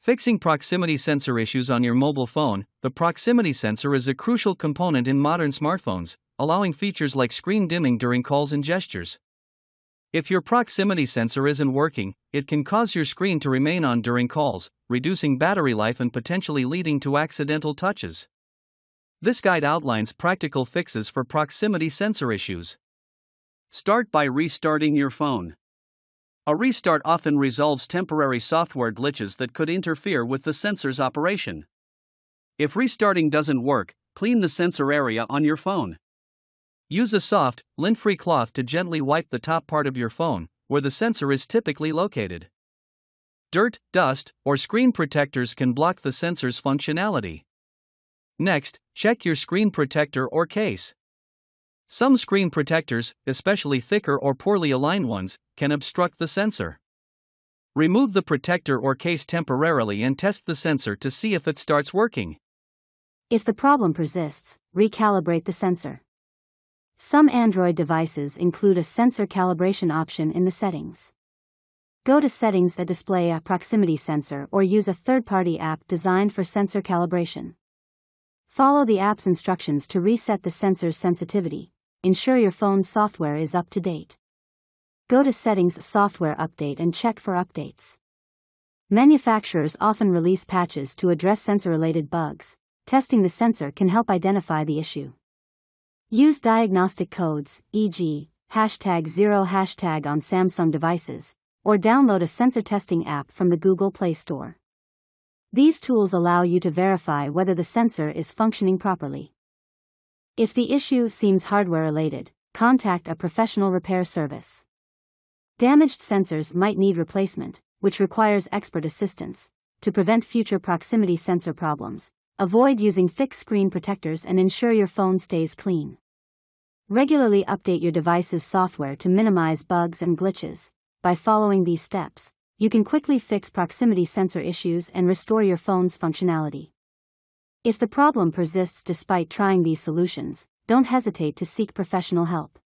Fixing proximity sensor issues on your mobile phone. The proximity sensor is a crucial component in modern smartphones, allowing features like screen dimming during calls and gestures. If your proximity sensor isn't working, it can cause your screen to remain on during calls, reducing battery life and potentially leading to accidental touches. This guide outlines practical fixes for proximity sensor issues. Start by restarting your phone. A restart often resolves temporary software glitches that could interfere with the sensor's operation. If restarting doesn't work, clean the sensor area on your phone. Use a soft, lint-free cloth to gently wipe the top part of your phone, where the sensor is typically located. Dirt, dust, or screen protectors can block the sensor's functionality. Next, check your screen protector or case. Some screen protectors, especially thicker or poorly aligned ones, can obstruct the sensor. Remove the protector or case temporarily and test the sensor to see if it starts working. If the problem persists, recalibrate the sensor. Some Android devices include a sensor calibration option in the settings. Go to Settings that display a proximity sensor or use a third-party app designed for sensor calibration. Follow the app's instructions to reset the sensor's sensitivity. Ensure your phone's software is up to date. Go to Settings Software Update and check for updates. Manufacturers often release patches to address sensor-related bugs. Testing the sensor can help identify the issue. Use diagnostic codes, e.g., #0# on Samsung devices, or download a sensor testing app from the Google Play Store. These tools allow you to verify whether the sensor is functioning properly. If the issue seems hardware-related, contact a professional repair service. Damaged sensors might need replacement, which requires expert assistance. To prevent future proximity sensor problems, avoid using thick screen protectors and ensure your phone stays clean. Regularly update your device's software to minimize bugs and glitches. By following these steps, you can quickly fix proximity sensor issues and restore your phone's functionality. If the problem persists despite trying these solutions, don't hesitate to seek professional help.